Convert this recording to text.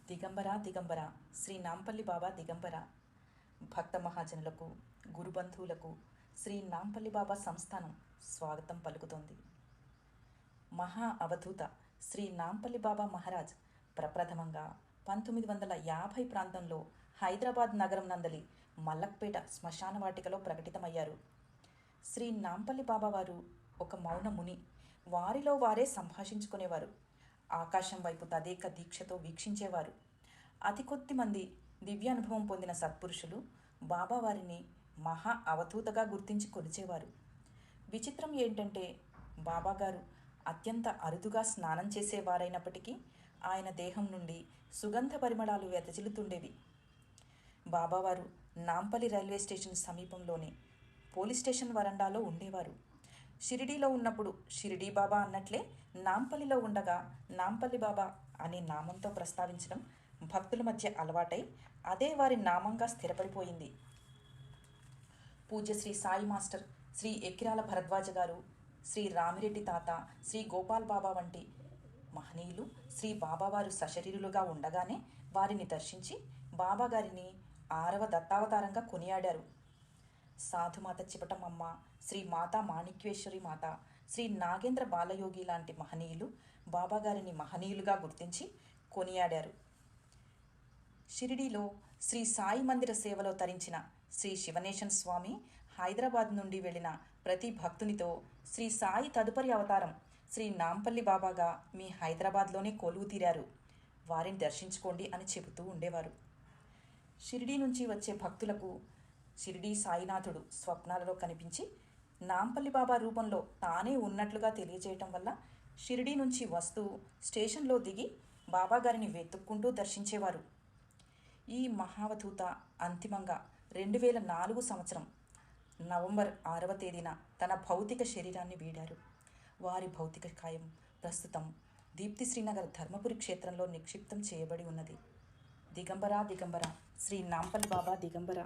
దిగంబర దిగంబర శ్రీ నాంపల్లి బాబా దిగంబర భక్త మహాజనులకు గురుబంధువులకు శ్రీ నాంపల్లి బాబా సంస్థానం స్వాగతం పలుకుతోంది. మహా అవధూత శ్రీ నాంపల్లి బాబా మహారాజ్ ప్రప్రథమంగా 1950 ప్రాంతంలో హైదరాబాద్ నగరం నందలి మల్లక్పేట శ్మశాన వాటికలో ప్రకటితమయ్యారు. శ్రీ నాంపల్లి బాబా వారు ఒక మౌన ముని. వారిలో వారే సంభాషించుకునేవారు. ఆకాశం వైపు తదేక దీక్షతో వీక్షించేవారు. అతి కొద్ది మంది దివ్యానుభవం పొందిన సత్పురుషులు బాబావారిని మహా అవధూతగా గుర్తించి కొలిచేవారు. విచిత్రం ఏంటంటే బాబాగారు అత్యంత అరుదుగా స్నానం చేసేవారైనప్పటికీ ఆయన దేహం నుండి సుగంధ పరిమళాలు వెదజల్లుతుండేవి. బాబావారు నాంపల్లి రైల్వే స్టేషన్ సమీపంలోని పోలీస్ స్టేషన్ వరండాలో ఉండేవారు. షిరిడీలో ఉన్నప్పుడు షిరిడీ బాబా అన్నట్లే నాంపల్లిలో ఉండగా నాంపల్లి బాబా అనే నామంతో ప్రస్తావించడం భక్తుల మధ్య అలవాటై అదే వారి నామంగా స్థిరపడిపోయింది. పూజ్య శ్రీ సాయి మాస్టర్, శ్రీ ఎక్కిరాల భరద్వాజ గారు, శ్రీ రామిరెడ్డి తాత, శ్రీ గోపాల్ బాబా వంటి మహనీయులు శ్రీ బాబావారు సశరీరులుగా ఉండగానే వారిని దర్శించి బాబాగారిని 6వ దత్తావతారంగా కొనియాడారు. సాధుమాత చిపటమమ్మ, శ్రీ మాతా మాణిక్యేశ్వరి మాత, శ్రీ నాగేంద్ర బాలయోగి లాంటి మహనీయులు బాబాగారిని మహనీయులుగా గుర్తించి కొనియాడారు. షిరిడీలో శ్రీ సాయి మందిర సేవలో తరించిన శ్రీ శివనేశన్ స్వామి హైదరాబాద్ నుండి వెళ్ళిన ప్రతి భక్తునితో శ్రీ సాయి తదుపరి అవతారం శ్రీ నాంపల్లి బాబాగా మీ హైదరాబాద్లోనే కొలువు తీరారు, వారిని దర్శించుకోండి అని చెబుతూ ఉండేవారు. షిరిడీ నుంచి వచ్చే భక్తులకు షిరిడీ సాయినాథుడు స్వప్నాలలో కనిపించి నాంపల్లి బాబా రూపంలో తానే ఉన్నట్లుగా తెలియజేయటం వల్ల షిరిడీ నుంచి వస్తూ స్టేషన్లో దిగి బాబాగారిని వెతుక్కుంటూ దర్శించేవారు. ఈ మహావధూత అంతిమంగా 2004 సంవత్సరం నవంబర్ 6వ తేదీన తన భౌతిక శరీరాన్ని వీడారు. వారి భౌతిక కాయం ప్రస్తుతం దీప్తి శ్రీనగర్ ధర్మపురి క్షేత్రంలో నిక్షిప్తం చేయబడి ఉన్నది. దిగంబర దిగంబర శ్రీ నాంపల్లి బాబా దిగంబర.